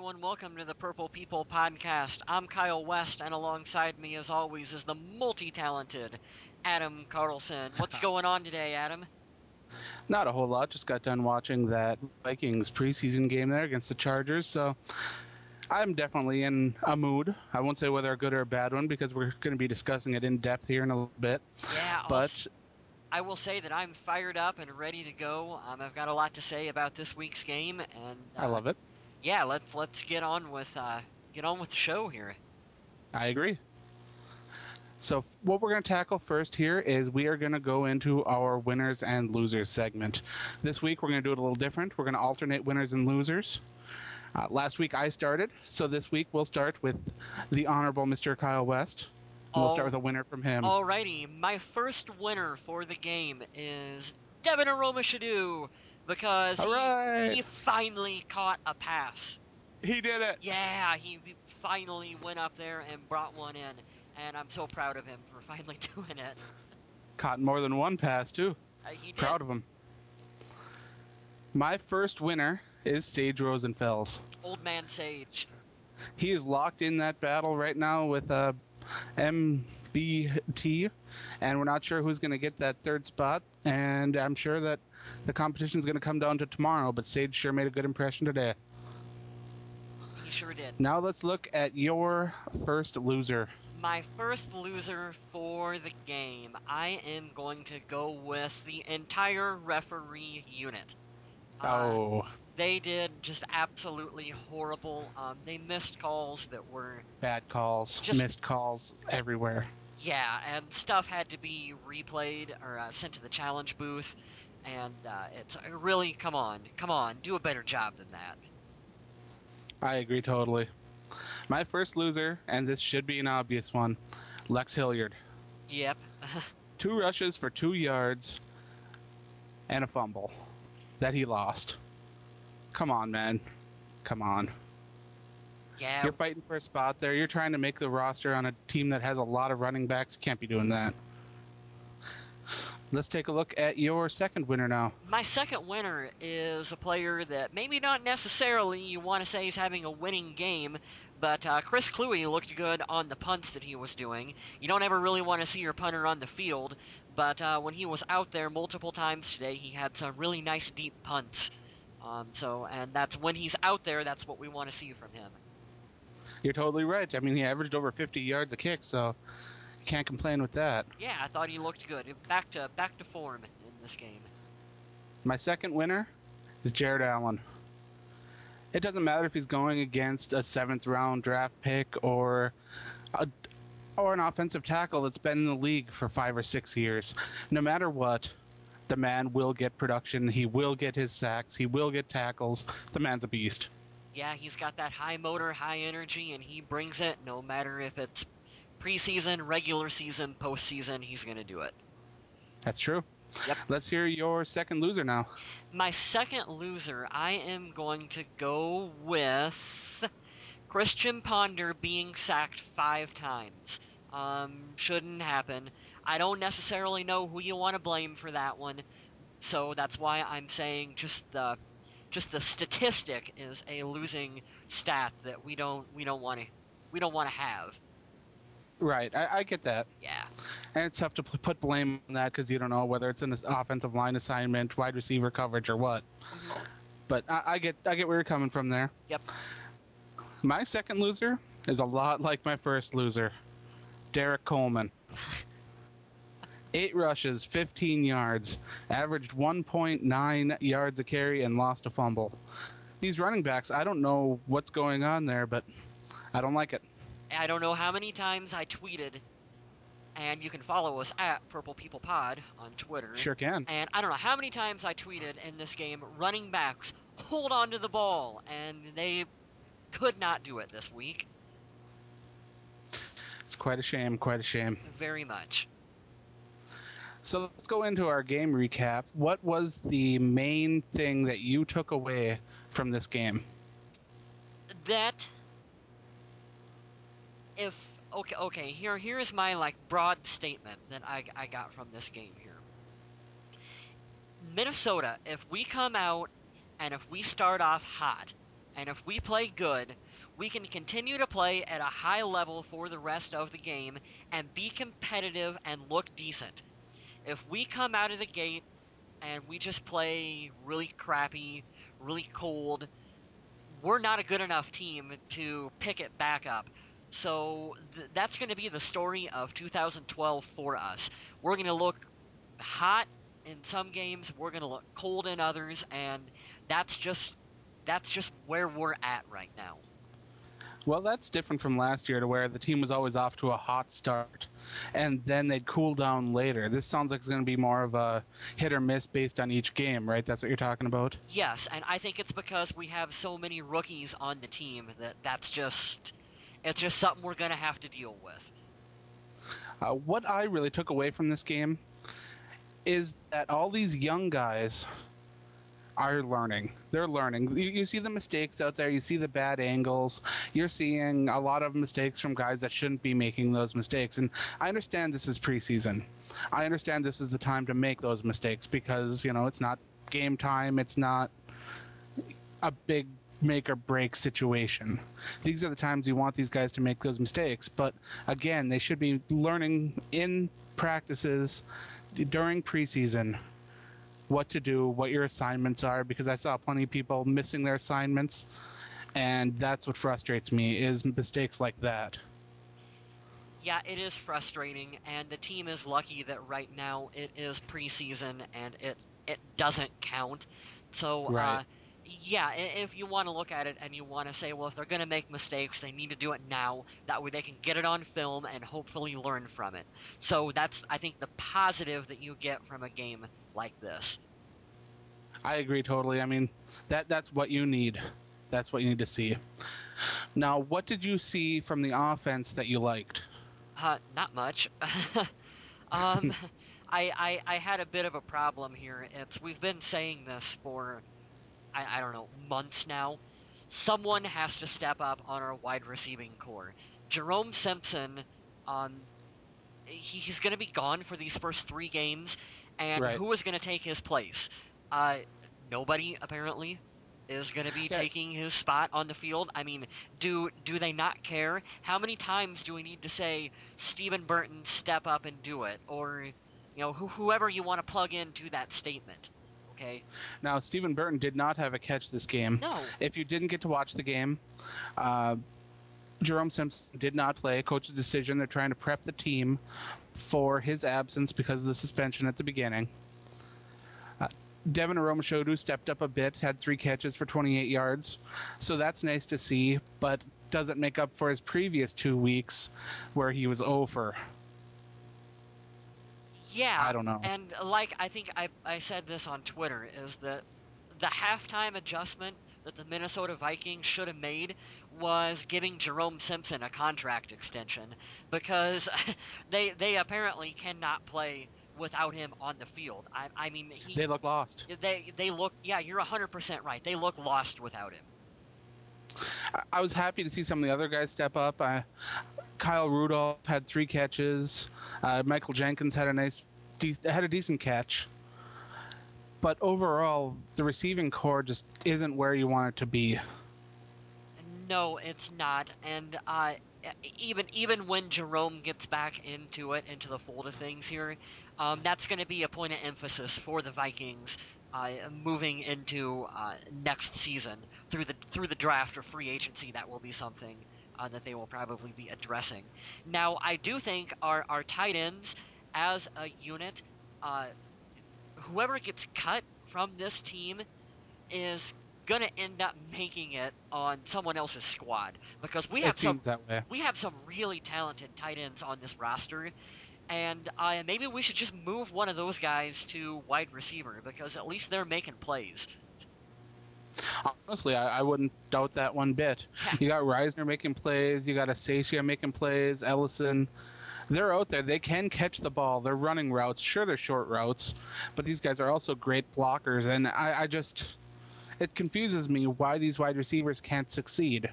everyone. Welcome to the Purple People Podcast. I'm Kyle West, and alongside me, as always, is the multi-talented Adam Carlson. What's going on today, Adam? Not a whole lot. Just got done watching that Vikings preseason game there against the Chargers. So I'm definitely in a mood. I won't say whether a good or a bad one because we're going to be discussing it in depth here in a little bit. Yeah, but I will say that I'm fired up and ready to go. I've got a lot to say about this week's game, and I love it. Yeah, let's get on with the show here. I agree. So what we're going to tackle first here is we are going to go into our winners and losers segment. This week we're going to do it a little different. We're going to alternate winners and losers. Last week I started, so this week we'll start with the Honorable Mr. Kyle West. And we'll start with a winner from him. Alrighty, my first winner for the game is Devin Aromashadu because he finally caught a pass. He did it. Yeah, he finally went up there and brought one in, and I'm so proud of him for finally doing it. Caught more than one pass, too. He did. Proud of him. My first winner is Sage Rosenfels. Old man Sage. He is locked in that battle right now with MBT, and we're not sure who's going to get that third spot, and I'm sure that the competition is going to come down to tomorrow, but Sage sure made a good impression today. He sure did. Now let's look at your first loser. My first loser for the game, I am going to go with the entire referee unit. They did just absolutely horrible. They missed calls that were... Bad calls, missed calls everywhere. Yeah, and stuff had to be replayed or sent to the challenge booth. And it's really, come on, do a better job than that. I agree totally. My first loser, and this should be an obvious one, Lex Hilliard. Yep. 2 rushes for 2 yards and a fumble that he lost. Come on, man. Come on. Yeah. You're fighting for a spot there. You're trying to make the roster on a team that has a lot of running backs. You can't be doing that. Let's take a look at your second winner now. My second winner is a player that maybe not necessarily you want to say he's having a winning game, but Chris Cluey looked good on the punts that he was doing. You don't ever really want to see your punter on the field, but when he was out there multiple times today, he had some really nice deep punts. And that's when he's out there, that's what we want to see from him. You're totally right. I mean, he averaged over 50 yards a kick, so you can't complain with that. Yeah, I thought he looked good. Back to form in this game. My second winner is Jared Allen. It doesn't matter if he's going against a 7th-round draft pick or an offensive tackle that's been in the league for 5 or 6 years. No matter what, the man will get production. He will get his sacks. He will get tackles. The man's a beast. Yeah, he's got that high motor, high energy, and he brings it no matter if it's preseason, regular season, postseason, he's going to do it. That's true. Yep. Let's hear your second loser now. My second loser, I am going to go with Christian Ponder being sacked 5 times. Shouldn't happen. I don't necessarily know who you want to blame for that one, so that's why I'm saying just the statistic is a losing stat that we don't want to have. Right, I get that. Yeah. And it's tough to put blame on that because you don't know whether it's an offensive line assignment, wide receiver coverage, or what. Mm-hmm. But I get where you're coming from there. Yep. My second loser is a lot like my first loser, Derek Coleman. 8 rushes, 15 yards, averaged 1.9 yards a carry, and lost a fumble. These running backs, I don't know what's going on there, but I don't like it. I don't know how many times I tweeted, and you can follow us at Purple People Pod on Twitter. Sure can. And I don't know how many times I tweeted in this game, running backs, hold on to the ball, and they could not do it this week. It's quite a shame, quite a shame. Very much. So let's go into our game recap. What was the main thing that you took away from this game? That if okay, here's my broad statement that I got from this game here. Minnesota, if we come out and if we start off hot And if we play good, we can continue to play at a high level for the rest of the game and be competitive and look decent. If we come out of the gate and we just play really crappy, really cold, we're not a good enough team to pick it back up. So that's going to be the story of 2012 for us. We're going to look hot in some games, we're going to look cold in others, and that's just that's just where we're at right now. Well, that's different from last year to where the team was always off to a hot start and then they'd cool down later. This sounds like it's going to be more of a hit or miss based on each game, right? That's what you're talking about? Yes, and I think it's because we have so many rookies on the team that's just it's just something we're going to have to deal with. What I really took away from this game is that all these young guys are learning. They're learning. You see the mistakes out there. You see the bad angles. You're seeing a lot of mistakes from guys that shouldn't be making those mistakes. And I understand this is preseason. I understand this is the time to make those mistakes because, it's not game time. It's not a big make or break situation. These are the times you want these guys to make those mistakes. But again, they should be learning in practices during preseason what to do, what your assignments are, because I saw plenty of people missing their assignments, and that's what frustrates me, is mistakes like that. Yeah, it is frustrating, and the team is lucky that right now it is preseason and it doesn't count. So, Right. yeah, if you want to look at it and you want to say, well, if they're going to make mistakes, they need to do it now. That way they can get it on film and hopefully learn from it. So that's, I think, the positive that you get from a game like this. I agree totally. I mean, that's what you need. That's what you need to see. Now, what did you see from the offense that you liked? Not much. um, I had a bit of a problem here. We've been saying this for I don't know, months now. Someone has to step up on our wide receiving core. Jerome Simpson, um, he's going to be gone for these first 3 games, and Right. who is going to take his place? Uh, Nobody apparently is going to be Yeah, taking his spot on the field. I mean, do they not care? How many times do we need to say Stephen Burton step up and do it, or whoever you want to plug into that statement? Okay. now, Stephen Burton did not have a catch this game. No. If you didn't get to watch the game, uh, Jerome Simpson did not play. Coach's decision. They're trying to prep the team for his absence because of the suspension at the beginning. Devin Aromashodu stepped up a bit, had 3 catches for 28 yards. So that's nice to see, but doesn't make up for his previous 2 weeks where he was over. Yeah, I don't know. and like I think I said this on Twitter, is that the halftime adjustment that the Minnesota Vikings should have made was giving Jerome Simpson a contract extension, because they apparently cannot play without him on the field. I mean They look lost. they look, yeah, you're 100% right. They look lost without him. I was happy to see some of the other guys step up. Kyle Rudolph had 3 catches. Michael Jenkins had a decent catch. But overall, the receiving core just isn't where you want it to be. No, it's not. And even when Jerome gets back into the fold of things here, that's going to be a point of emphasis for the Vikings moving into next season through the draft or free agency. That will be something that they will probably be addressing. Now, I do think our tight ends as a unit, uh, whoever gets cut from this team is gonna end up making it on someone else's squad, because It seems that way. we have some really talented tight ends on this roster, and maybe we should just move one of those guys to wide receiver, because at least they're making plays. Honestly, I wouldn't doubt that one bit. Yeah. You got Reisner making plays. You got Asacia making plays. Ellison. They're out there. They can catch the ball. They're running routes. Sure, they're short routes, but these guys are also great blockers. And it confuses me why these wide receivers can't succeed.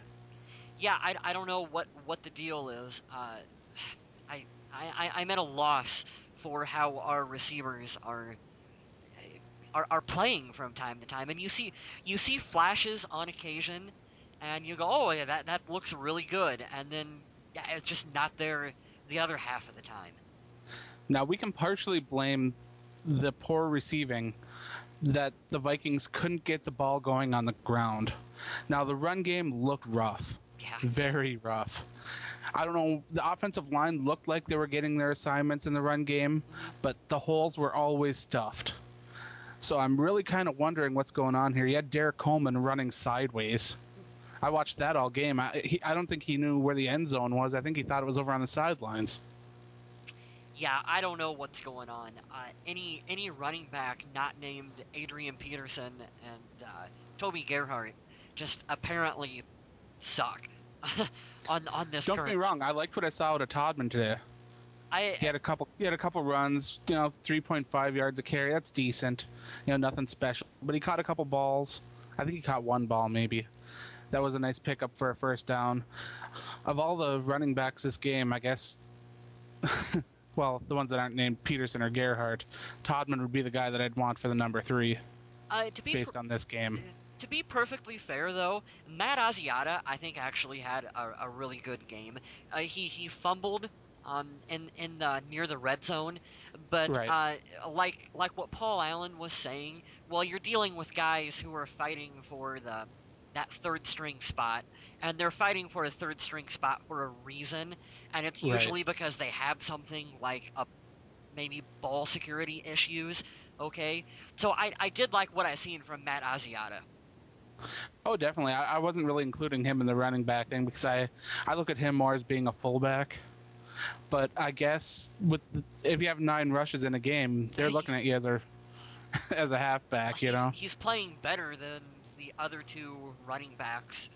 Yeah, I don't know what the deal is. I'm at a loss for how our receivers are playing from time to time, and you see flashes on occasion, and you go, oh yeah, that looks really good, and then yeah, it's just not there the other half of the time. Now, we can partially blame the poor receiving that the Vikings couldn't get the ball going on the ground. Now, the run game looked rough. Yeah. Very rough. I don't know, the offensive line looked like they were getting their assignments in the run game, but the holes were always stuffed. So I'm really kind of wondering what's going on here. You had Derek Coleman running sideways. I watched that all game. I don't think he knew where the end zone was. I think he thought it was over on the sidelines. Yeah, I don't know what's going on. Any running back not named Adrian Peterson and Toby Gerhart just apparently suck on this Don't current. get me wrong. I liked what I saw out of Todman today. He had a couple runs. 3.5 yards a carry. That's decent. Nothing special. But he caught a couple balls. I think he caught one ball maybe. That was a nice pickup for a first down. Of all the running backs this game, I guess. Well, the ones that aren't named Peterson or Gerhardt, Todman would be the guy that I'd want for the number 3 based on this game. To be perfectly fair, though, Matt Asiata, I think, actually had a really good game. He fumbled in near the red zone, but Right. like what Paul Allen was saying, well, you're dealing with guys who are fighting for that third string spot, and they're fighting for a third string spot for a reason, and it's usually Right. because they have something like maybe ball security issues. Okay, so I did like what I seen from Matt Asiata. Oh, definitely. I wasn't really including him in the running back thing because I look at him more as being a fullback. But I guess if you have 9 rushes in a game, they're looking at you as a halfback. He's playing better than the other two running backs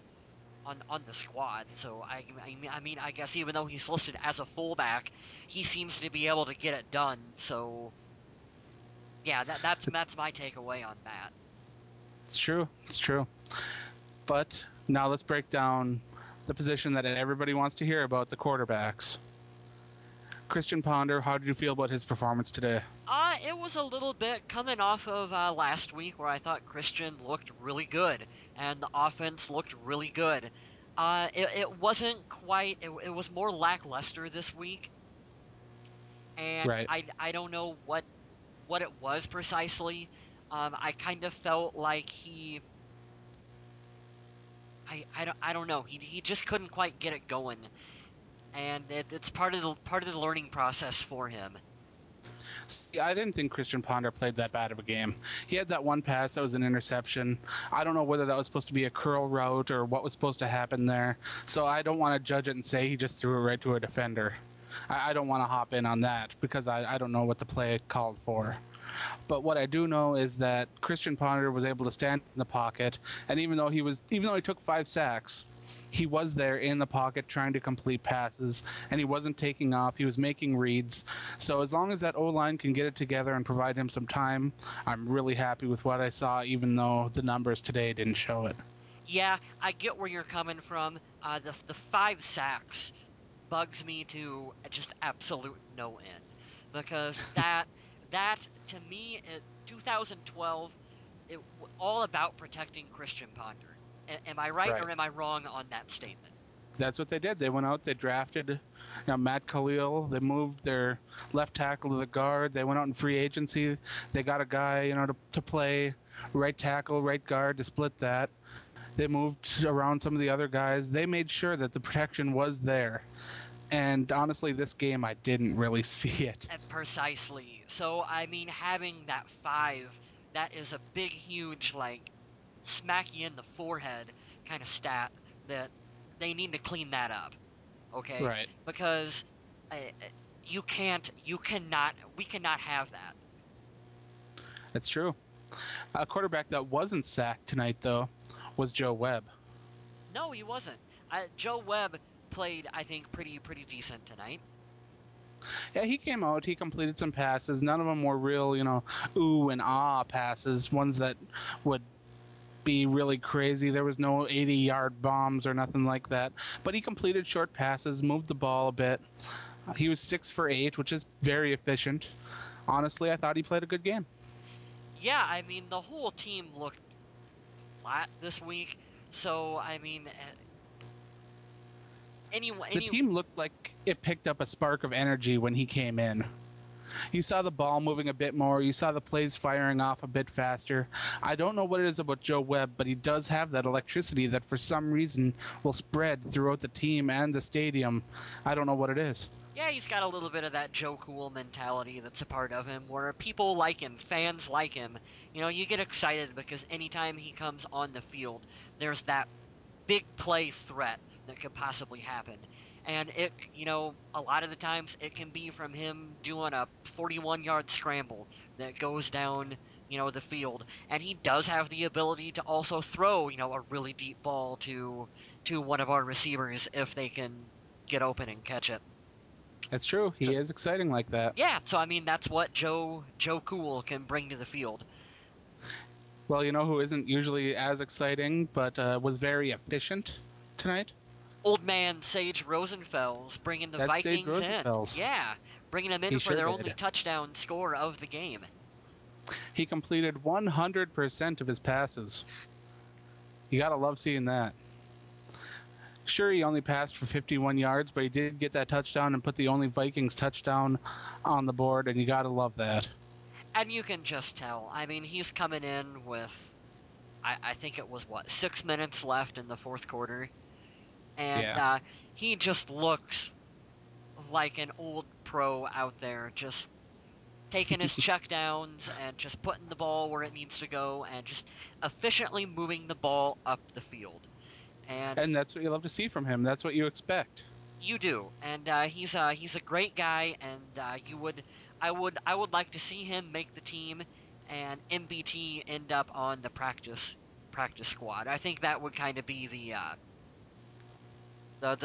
on the squad. So I mean I guess even though he's listed as a fullback, he seems to be able to get it done. So yeah, that's my takeaway on that. It's true. It's true. But now let's break down the position that everybody wants to hear about, the quarterbacks. Christian Ponder, how did you feel about his performance today? It was a little bit coming off of last week where I thought Christian looked really good and the offense looked really good. It wasn't quite. It was more lackluster this week, and Right. I don't know what it was precisely. I kind of felt like I don't know. He just couldn't quite get it going, and it's part of the learning process for him. See, I didn't think Christian Ponder played that bad of a game. He had that one pass that was an interception. I don't know whether that was supposed to be a curl route or what was supposed to happen there. So I don't want to judge it and say he just threw it right to a defender. I don't want to hop in on that because I don't know what the play called for. But what I do know is that Christian Ponder was able to stand in the pocket, and even though he took 5 sacks, he was there in the pocket trying to complete passes, and he wasn't taking off. He was making reads. So as long as that O-line can get it together and provide him some time, I'm really happy with what I saw, even though the numbers today didn't show it. Yeah, I get where you're coming from. The 5 sacks bugs me to just absolute no end, because that to me, 2012, all about protecting Christian Ponder. Am I right Right. or am I wrong on that statement? That's what they did. They went out, they drafted Matt Khalil. They moved their left tackle to the guard. They went out in free agency. They got a guy, to play right tackle, right guard, to split that. They moved around some of the other guys. They made sure that the protection was there. And honestly, this game, I didn't really see it. Precisely. So, I mean, having that 5, that is a big, huge, like, smack you in the forehead kind of stat that they need to clean that up. Okay? Right. Because we cannot have that. That's true. A quarterback that wasn't sacked tonight, though, was Joe Webb. No, he wasn't. Joe Webb played, I think, pretty decent tonight. Yeah, he came out. He completed some passes. None of them were real, ooh and ah passes. Ones that would be really crazy. There was no 80-yard bombs or nothing like that. But he completed short passes, moved the ball a bit. He was 6 for 8, which is very efficient. Honestly, I thought he played a good game. Yeah, I mean, the whole team looked flat this week. So I mean, The team looked like it picked up a spark of energy when he came in. You saw the ball moving a bit more. You saw the plays firing off a bit faster. I don't know what it is about Joe Webb, but he does have that electricity that for some reason will spread throughout the team and the stadium. I don't know what it is. Yeah, he's got a little bit of that Joe Cool mentality that's a part of him, where people like him, fans like him. You know, you get excited because anytime he comes on the field, there's that big play threat that could possibly happen. And a lot of the times it can be from him doing a 41-yard scramble that goes down, the field. And he does have the ability to also throw, a really deep ball to one of our receivers if they can get open and catch it. It's true. He is exciting like that. Yeah, so I mean that's what Joe Cool can bring to the field. Well, you know who isn't usually as exciting, but was very efficient tonight? Old man Sage Rosenfels bringing the That's Sage Vikings in. Rosenfels. Yeah, bringing them in He for sure their did. only touchdown score of the game. He completed 100% of his passes. You gotta love seeing that. Sure, he only passed for 51 yards, but he did get that touchdown and put the only Vikings touchdown on the board, and you gotta love that. And you can just tell. I mean, he's coming in with, I think it was, 6 minutes left in the fourth quarter. And Yeah. he just looks like an old pro out there, just taking his checkdowns and just putting the ball where it needs to go and just efficiently moving the ball up the field. And that's what you love to see from him. That's what you expect. You do, and he's a great guy, and I would like to see him make the team, and MBT end up on the practice squad. I think that would kind of be the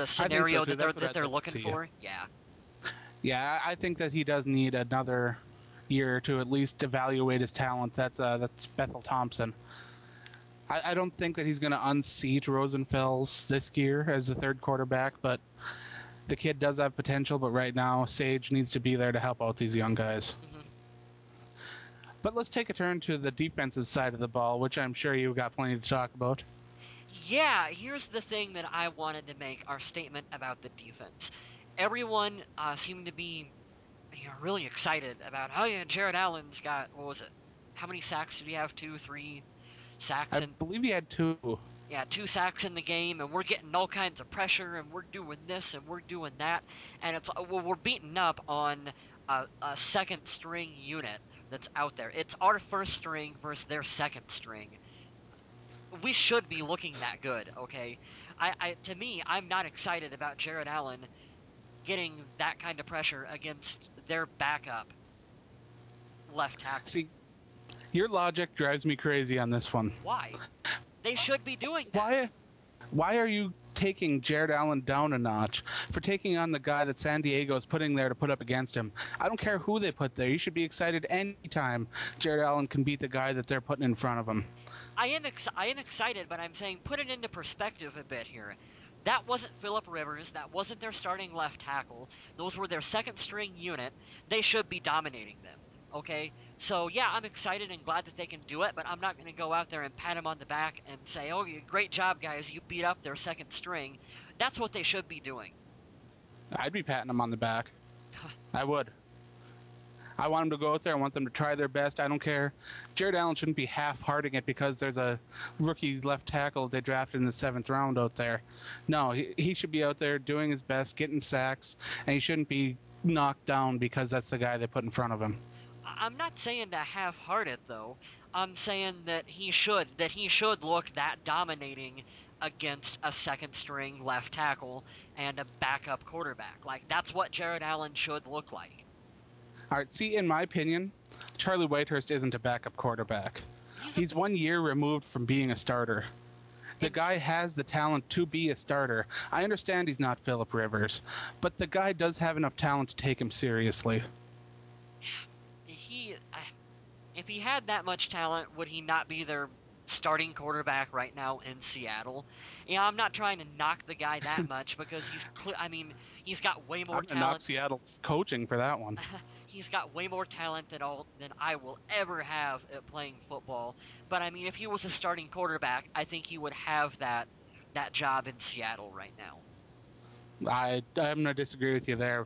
scenario so, that they're looking for. Yeah. Yeah, I think that he does need another year to at least evaluate his talent. That's Bethel Thompson. I don't think that he's going to unseat Rosenfels this year as the third quarterback, but the kid does have potential. But right now, Sage needs to be there to help out these young guys. Mm-hmm. But let's take a turn to the defensive side of the ball, which I'm sure you've got plenty to talk about. Yeah, here's the thing that I wanted to make our statement about the defense. Everyone seemed to be really excited about, oh yeah, Jared Allen's got, what was it? How many sacks did he have? 2, 3 sacks? I believe he had 2. Yeah, 2 sacks in the game, and we're getting all kinds of pressure, and we're doing this, and we're doing that, and it's we're beating up on a second string unit that's out there. It's our first string versus their second string. We should be looking that good, okay? To me, I'm not excited about Jared Allen getting that kind of pressure against their backup left tackle. See, your logic drives me crazy on this one. Why? They should be doing that. Why are you taking Jared Allen down a notch for taking on the guy that San Diego is putting there to put up against him? I don't care who they put there. You should be excited anytime Jared Allen can beat the guy that they're putting in front of him. I am excited, but I'm saying put it into perspective a bit here. That wasn't Phillip Rivers. That wasn't their starting left tackle. Those were their second string unit. They should be dominating them. Okay? So, yeah, I'm excited and glad that they can do it, but I'm not going to go out there and pat them on the back and say, oh, great job, guys. You beat up their second string. That's what they should be doing. I'd be patting them on the back. I would. I want them to go out there. I want them to try their best. I don't care. Jared Allen shouldn't be half-hearting it because there's a rookie left tackle they drafted in the 7th round out there. No, he should be out there doing his best, getting sacks, and he shouldn't be knocked down because that's the guy they put in front of him. I'm not saying to half-heart it, though. I'm saying that he should look that dominating against a second-string left tackle and a backup quarterback. Like, that's what Jared Allen should look like. All right, see, in my opinion, Charlie Whitehurst isn't a backup quarterback. He's 1 year removed from being a starter. The guy has the talent to be a starter. I understand he's not Phillip Rivers, but the guy does have enough talent to take him seriously. If he had that much talent, would he not be their starting quarterback right now in Seattle? I'm not trying to knock the guy that much because he's got way more talent. I'm gonna knock Seattle's coaching for that one. he's got way more talent than I will ever have at playing football. But I mean, if he was a starting quarterback, I think he would have that job in Seattle right now. I'm going to disagree with you there.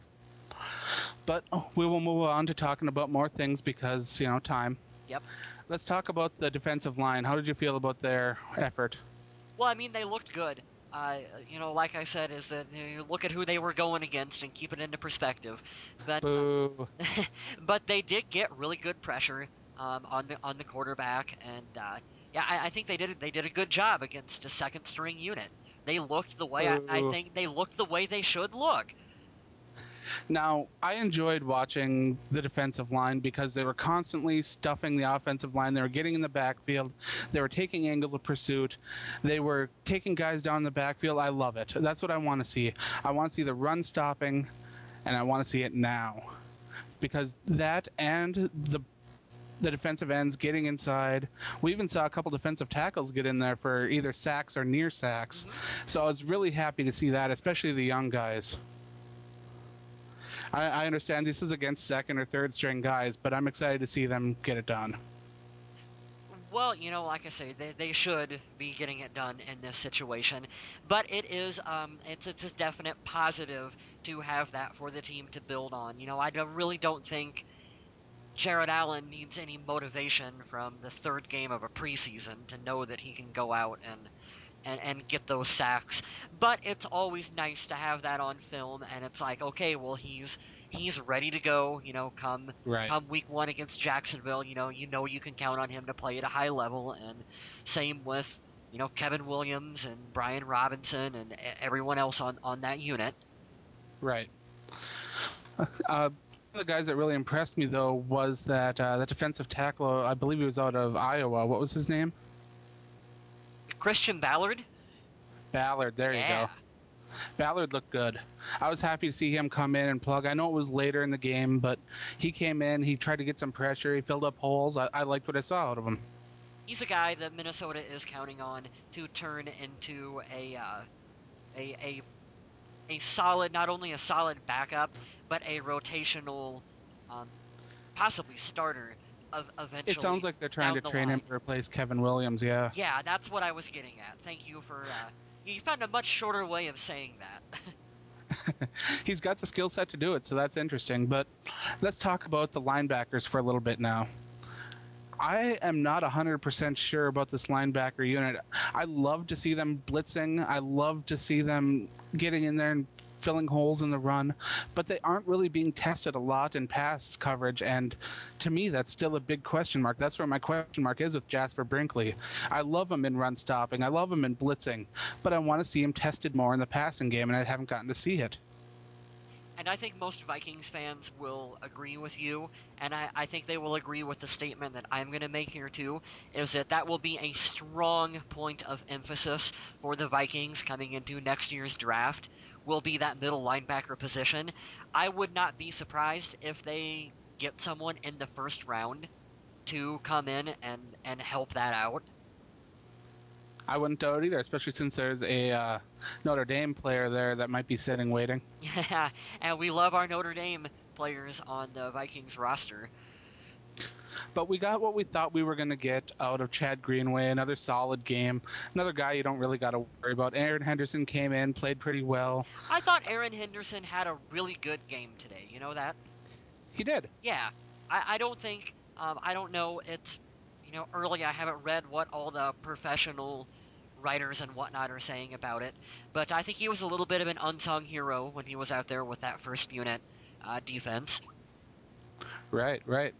But we will move on to talking about more things because, time. Yep. Let's talk about the defensive line. How did you feel about their effort? Well, I mean, they looked good. Like I said, is that you look at who they were going against and keep it into perspective. But Boo. but they did get really good pressure on the quarterback, and yeah, I think they did a good job against a second string unit. They looked the way I Boo. think they looked the way they should look. Now, I enjoyed watching the defensive line because they were constantly stuffing the offensive line. They were getting in the backfield. They were taking angles of pursuit. They were taking guys down in the backfield. I love it. That's what I want to see. I want to see the run stopping, and I want to see it now. Because that and the defensive ends getting inside. We even saw a couple defensive tackles get in there for either sacks or near sacks. Mm-hmm. So I was really happy to see that, especially the young guys. I understand this is against second or third string guys, but I'm excited to see them get it done. Well, like I say, they should be getting it done in this situation, but it's a definite positive to have that for the team to build on. Really don't think Jared Allen needs any motivation from the third game of a preseason to know that he can go out and get those sacks. But it's always nice to have that on film, and it's like, okay, well he's ready to go. Come Right. come week one against Jacksonville. You can count on him to play at a high level, and same with Kevin Williams and Brian Robinson and everyone else on that unit. Right. One of the guys that really impressed me, though, was that defensive tackle. I believe he was out of Iowa. What was his name? Christian Ballard. Ballard. There you go. Ballard looked good. I was happy to see him come in and plug. I know it was later in the game, but he came in. He tried to get some pressure. He filled up holes. I liked what I saw out of him. He's a guy that Minnesota is counting on to turn into a solid, not only a solid backup, but a rotational, possibly starter eventually. It sounds like they're trying to train him to replace Kevin Williams, yeah. Yeah, that's what I was getting at. Thank you for, you found a much shorter way of saying that. He's got the skill set to do it, so that's interesting. But let's talk about the linebackers for a little bit now. I am not 100% sure about this linebacker unit. I love to see them blitzing. I love to see them getting in there and filling holes in the run, but they aren't really being tested a lot in pass coverage, and to me that's still a big question mark. That's where my question mark is with Jasper Brinkley. I love him in run stopping. I love him in blitzing, but I want to see him tested more in the passing game, and I haven't gotten to see it. And I think most Vikings fans will agree with you, and I think they will agree with the statement that I'm going to make here too, is that will be a strong point of emphasis for the Vikings coming into next year's draft, will be that middle linebacker position. I would not be surprised if they get someone in the first round to come in and help that out. I wouldn't doubt either, especially since there's a Notre Dame player there that might be sitting waiting. Yeah, and we love our Notre Dame players on the Vikings roster. But we got what we thought we were going to get out of Chad Greenway, another solid game, another guy you don't really got to worry about. Aaron Henderson came in, played pretty well. I thought Aaron Henderson had a really good game today. You know that? He did. Yeah. I don't think, I don't know, it's, early. I haven't read what all the professional writers and whatnot are saying about it, but I think he was a little bit of an unsung hero when he was out there with that first unit defense. Right. I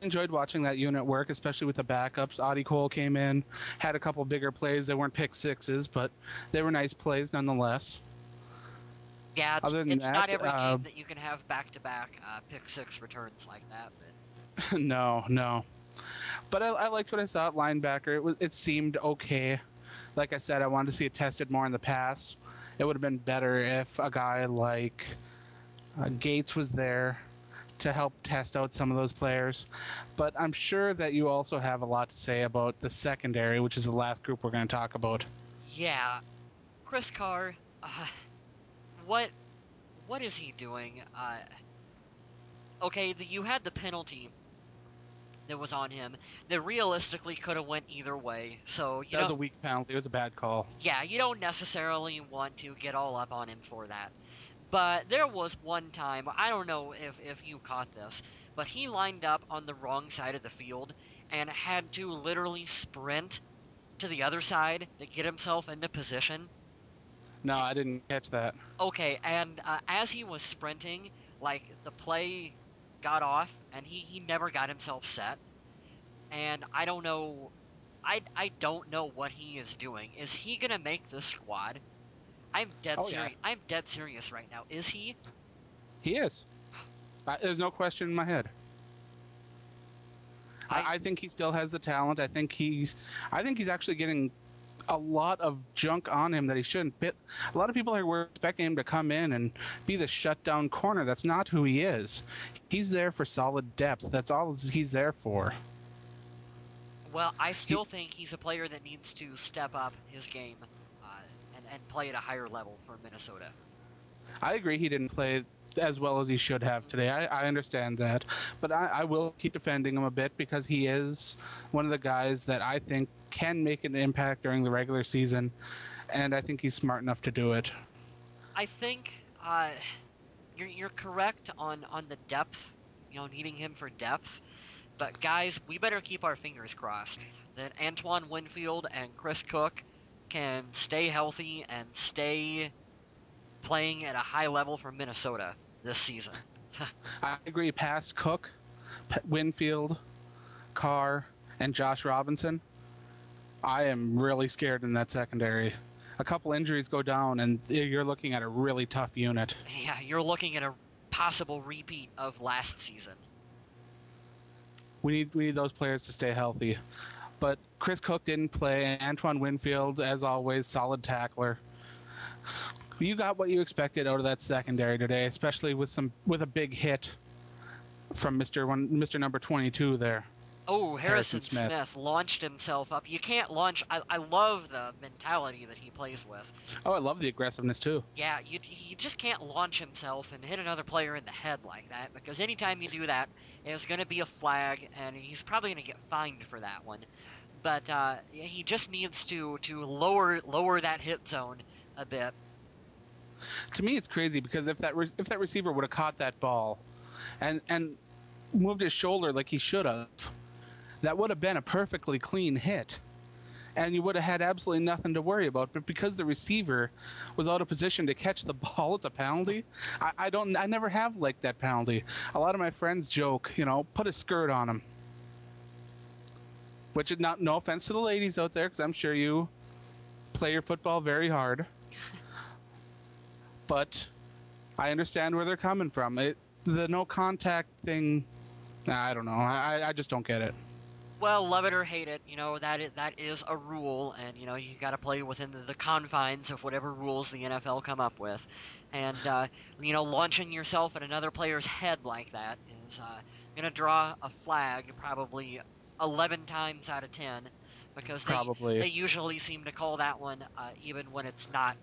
enjoyed watching that unit work, especially with the backups. Audie Cole came in, had a couple bigger plays. They weren't pick sixes, but they were nice plays nonetheless. Yeah, it's that, not every game that you can have back-to-back pick six returns like that. But no. But I liked what I saw at linebacker. It seemed okay. Like I said, I wanted to see it tested more in the pass. It would have been better if a guy like Gates was there to help test out some of those players. But I'm sure that you also have a lot to say about the secondary, which is the last group we're going to talk about. Yeah. Chris Carr, what is he doing? okay, you had the penalty that was on him that realistically could have went either way. So That was a weak penalty. It was a bad call. yeah, you don't necessarily want to get all up on him for that. But there was one time, I don't know if you caught this, but he lined up on the wrong side of the field and had to literally sprint to the other side to get himself into position. No, I didn't catch that. Okay, and as he was sprinting, like the play got off and he never got himself set. And I don't know what he is doing. Is he gonna make the squad? I'm dead Oh yeah, serious. I'm dead serious right now. Is he? he is. There's no question in my head. I think he still has the talent. I think he's actually getting a lot of junk on him that he shouldn't. A lot of people were expecting him to come in and be the shutdown corner. That's not who he is. He's there for solid depth. That's all he's there for. Well, I still think he's a player that needs to step up his game and play at a higher level for Minnesota. I agree he didn't play as well as he should have today. I understand that. But I will keep defending him a bit because he is one of the guys that I think can make an impact during the regular season, and I think he's smart enough to do it. I think you're correct on the depth, needing him for depth. But guys, we better keep our fingers crossed that Antoine Winfield and Chris Cook can stay healthy and stay playing at a high level for Minnesota this season. I agree. Past Cook, Winfield, Carr, and Josh Robinson, I am really scared in that secondary. A couple injuries go down, and you're looking at a really tough unit. Yeah, you're looking at a possible repeat of last season. We need those players to stay healthy. But Chris Cook didn't play. Antoine Winfield, as always, solid tackler. You got what you expected out of that secondary today, especially with a big hit from Mr. Number 22 there. Oh, Harrison Smith launched himself up. You can't launch. I love the mentality that he plays with. Oh, I love the aggressiveness too. Yeah, you just can't launch himself and hit another player in the head like that, because anytime you do that, there's going to be a flag, and he's probably going to get fined for that one. But he just needs to lower that hit zone a bit. To me, it's crazy because if that receiver would have caught that ball, and moved his shoulder like he should have, that would have been a perfectly clean hit, and you would have had absolutely nothing to worry about. But because the receiver was out of position to catch the ball, it's a penalty. I never have liked that penalty. A lot of my friends joke, put a skirt on him. Which is no offense to the ladies out there, because I'm sure you play your football very hard. But I understand where they're coming from. The no contact thing, I don't know. I just don't get it. Well, love it or hate it, that is a rule, and you got to play within the confines of whatever rules the NFL come up with. And launching yourself at another player's head like that is going to draw a flag probably 11 times out of 10, because they usually seem to call that one even when it's not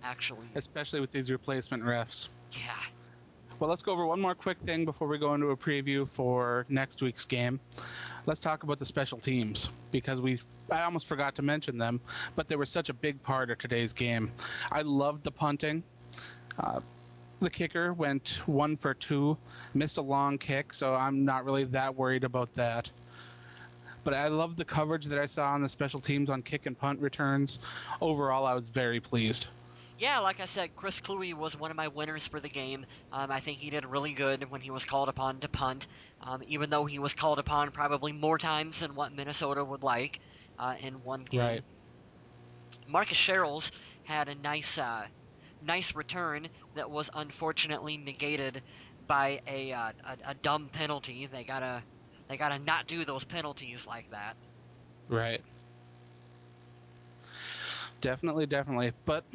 actually. Especially with these replacement refs. Yeah. Well, let's go over one more quick thing before we go into a preview for next week's game. Let's talk about the special teams, because I almost forgot to mention them, but they were such a big part of today's game. I loved the punting. The kicker went 1 for 2, missed a long kick, so I'm not really that worried about that. But I love the coverage that I saw on the special teams on kick and punt returns. Overall, I was very pleased. Yeah, like I said, Chris Kluwe was one of my winners for the game. I think he did really good when he was called upon to punt, even though he was called upon probably more times than what Minnesota would like in one game. Right. Marcus Sherrills had a nice return that was unfortunately negated by a dumb penalty. They gotta not do those penalties like that. Right. Definitely. But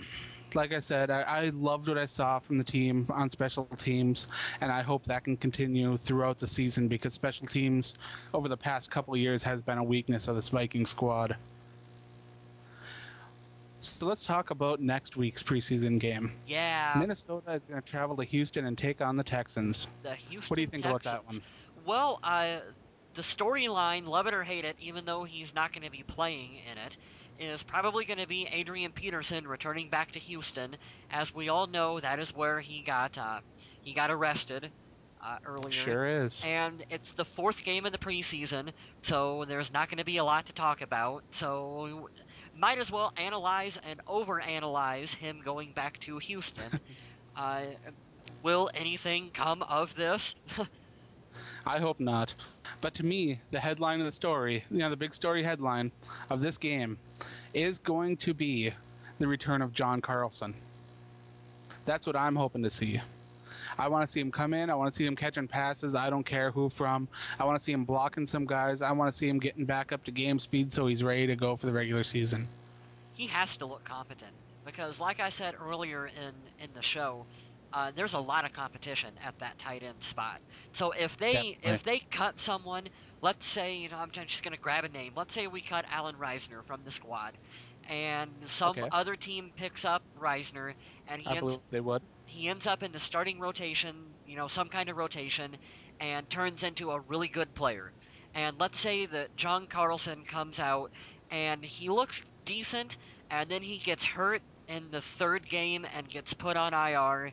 like I said, I loved what I saw from the team on special teams, and I hope that can continue throughout the season, because special teams over the past couple of years has been a weakness of this Viking squad. So let's talk about next week's preseason game. Yeah, Minnesota is going to travel to Houston and take on the Texans. the What do you Houston think about that Texans. one? Well, the storyline, love it or hate it, even though he's not going to be playing in it, is probably going to be Adrian Peterson returning back to Houston. As we all know, that is where he got arrested earlier, Sure is. and it's the fourth game of the preseason, so there's not going to be a lot to talk about. So might as well analyze and overanalyze him going back to Houston. Uh, will anything come of this? I hope not. But to me, the headline of the story, the big story headline of this game is going to be the return of John Carlson. That's what I'm hoping to see. I want to see him come in. I want to see him catching passes. I don't care who from. I want to see him blocking some guys. I want to see him getting back up to game speed so he's ready to go for the regular season. He has to look competent because, like I said earlier in the show, there's a lot of competition at that tight end spot. So Definitely. if they cut someone, let's say I'm just gonna grab a name. Let's say we cut Alan Reisner from the squad, and some Okay. other team picks up Reisner, and I believe they would. he ends up in the starting rotation, some kind of rotation, and turns into a really good player. And let's say that John Carlson comes out and he looks decent, and then he gets hurt in the third game and gets put on IR.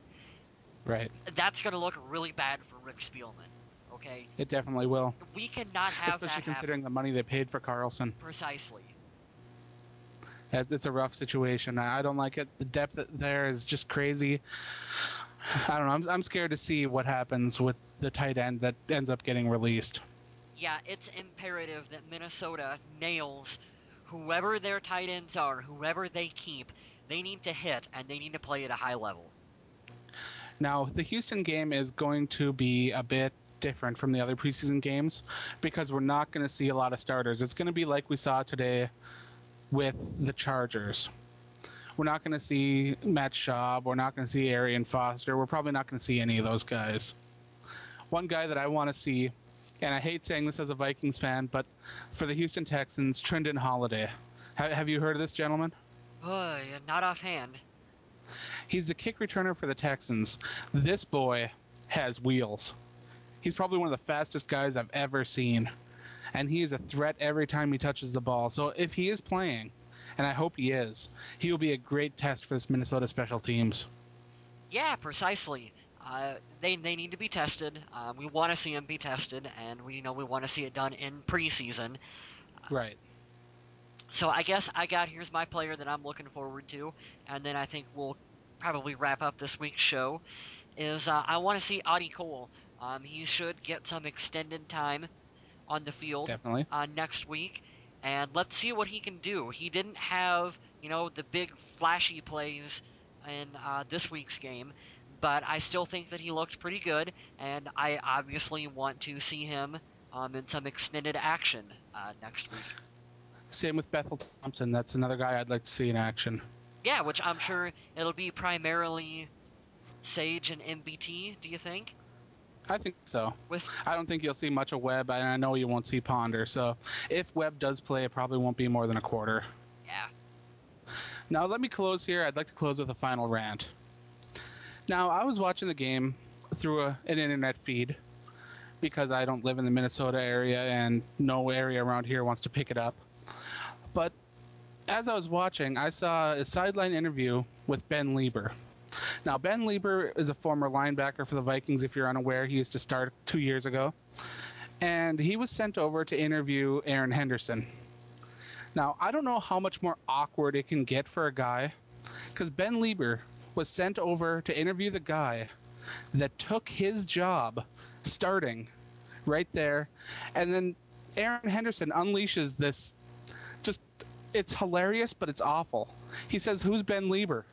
Right. That's going to look really bad for Rick Spielman. Okay? It definitely will. We cannot have Especially that considering happen. the money they paid for Carlson. Precisely. It's a rough situation. I don't like it. The depth there is just crazy. I don't know. I'm scared to see what happens with the tight end that ends up getting released. Yeah, it's imperative that Minnesota nails whoever their tight ends are, whoever they keep. They need to hit, and they need to play at a high level. Now, the Houston game is going to be a bit different from the other preseason games because we're not going to see a lot of starters. It's going to be like we saw today with the Chargers. We're not going to see Matt Schaub. We're not going to see Arian Foster. We're probably not going to see any of those guys. One guy that I want to see, and I hate saying this as a Vikings fan, but for the Houston Texans, Trindon Holiday. Have you heard of this gentleman? Not offhand. He's the kick returner for the Texans. This boy has wheels. He's probably one of the fastest guys I've ever seen. And he is a threat every time he touches the ball. So if he is playing, and I hope he is, he will be a great test for this Minnesota special teams. Yeah, precisely. They need to be tested. We want to see them be tested, and we want to see it done in preseason. Right. So I guess here's my player that I'm looking forward to, and then I think we'll probably wrap up this week's show. Is I want to see Audie Cole. He should get some extended time on the field Definitely. Next week, and let's see what he can do. He didn't have the big flashy plays in this week's game, but I still think that he looked pretty good, and I obviously want to see him in some extended action next week. Same with Bethel Thompson. That's another guy I'd like to see in action. Yeah, which I'm sure it'll be primarily Sage and MBT, do you think? I think so. With I don't think you'll see much of Webb, and I know you won't see Ponder. So if Webb does play, it probably won't be more than a quarter. Yeah. Now let me close here. I'd like to close with a final rant. Now, I was watching the game through an internet feed because I don't live in the Minnesota area and no area around here wants to pick it up. But as I was watching, I saw a sideline interview with Ben Lieber. Now, Ben Lieber is a former linebacker for the Vikings, if you're unaware. He used to start 2 years ago. And he was sent over to interview Aaron Henderson. Now, I don't know how much more awkward it can get for a guy, because Ben Lieber was sent over to interview the guy that took his job starting right there. And then Aaron Henderson unleashes this. It's hilarious, but it's awful. He says, "Who's Ben Lieber?"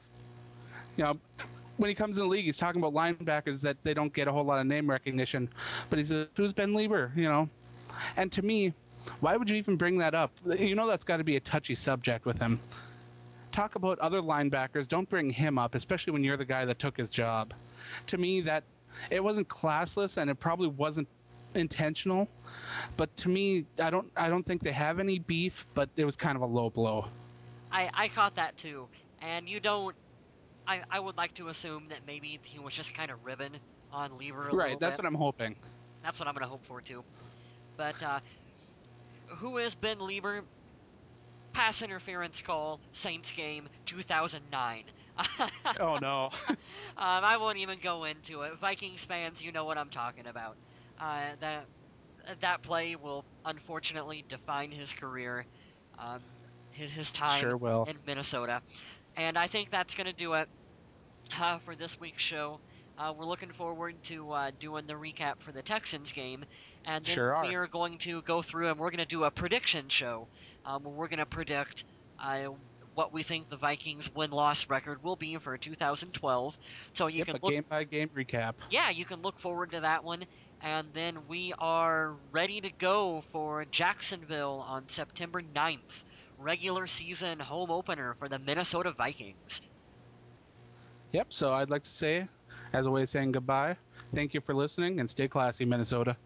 When he comes in the league, he's talking about linebackers that they don't get a whole lot of name recognition. But he says, "Who's Ben Lieber?" And to me, why would you even bring that up? That's got to be a touchy subject with him. Talk about other linebackers. Don't bring him up, especially when you're the guy that took his job. To me, that it wasn't classless, and it probably wasn't intentional. But to me, I don't think they have any beef, but it was kind of a low blow. I caught that too. And you don't. I would like to assume that maybe he was just kind of ribbing on Lieber a Right, little that's bit. what I'm hoping. That's what I'm gonna hope for too. But who has been Lieber? Pass interference call, Saints game, 2009. Oh no. I won't even go into it. Vikings fans, you know what I'm talking about. That play will unfortunately define his career, um, his time Sure will. in Minnesota, and I think that's gonna do it for this week's show. We're looking forward to doing the recap for the Texans game, and then Sure we are. are going to go through and we're going to do a prediction show where we're going to predict what we think the Vikings win-loss record will be for 2012. So you Yep, can a look, game by game recap. yeah, you can look forward to that one. And then we are ready to go for Jacksonville on September 9th, regular season home opener for the Minnesota Vikings. Yep, so I'd like to say, as a way of saying goodbye, thank you for listening and stay classy, Minnesota.